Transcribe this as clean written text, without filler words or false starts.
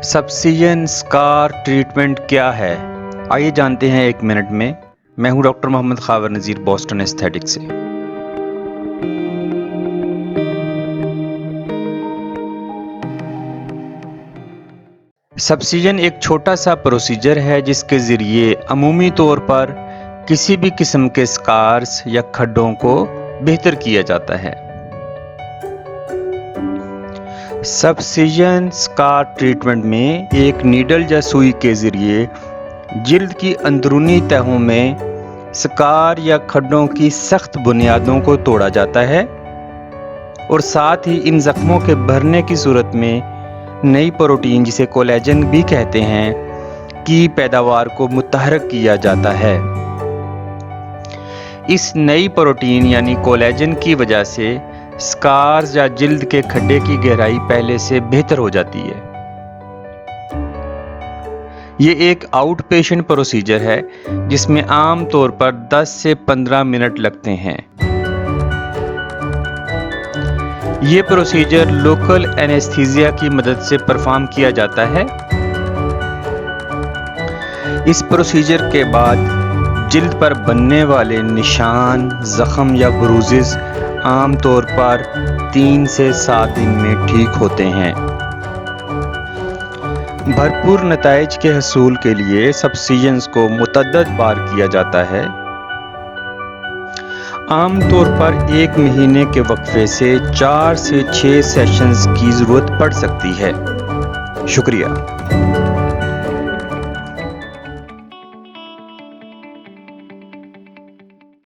सब्सिजन scar treatment क्या है? आइए जानते हैं एक मिनट में। मैं हूं डॉक्टर मोहम्मद खावर नज़ीर, बोस्टन एस्थेटिक से। सब्सिजन एक छोटा सा प्रोसीजर है जिसके ज़रिए अमूमी तौर पर किसी भी किस्म के स्कार्स या खड्डों को बेहतर किया जाता है। सब्सिजन स्कार ट्रीटमेंट में एक नीडल या सुई के ज़रिए जिल्द की अंदरूनी तहों में स्कार या खड्डों की सख्त बुनियादों को तोड़ा जाता है और साथ ही इन जख्मों के भरने की सूरत में नई प्रोटीन, जिसे कोलेजन भी कहते हैं, की पैदावार को मुतहर्रिक किया जाता है। इस नई प्रोटीन यानी कोलेजन की वजह से स्कार्स या जिल्द के खड्डे की गहराई पहले से बेहतर हो जाती है। ये एक आउट पेशेंट प्रोसीजर है जिसमें आम तौर पर 10 से 15 मिनट लगते हैं। ये प्रोसीजर लोकल एनेस्थीसिया की मदद से परफॉर्म किया जाता है। इस प्रोसीजर के बाद जिल्द पर बनने वाले निशान, जख्म या ब्रूजेस आम तौर पर 3 से 7 दिन में ठीक होते हैं। भरपूर नताइज के हसूल के लिए सब्सिजन्स को मुतअद्दिद बार किया जाता है। आम तौर पर 1 महीने के वक्फे से 4 से 6 सेशंस की ज़रूरत पड़ सकती है। शुक्रिया।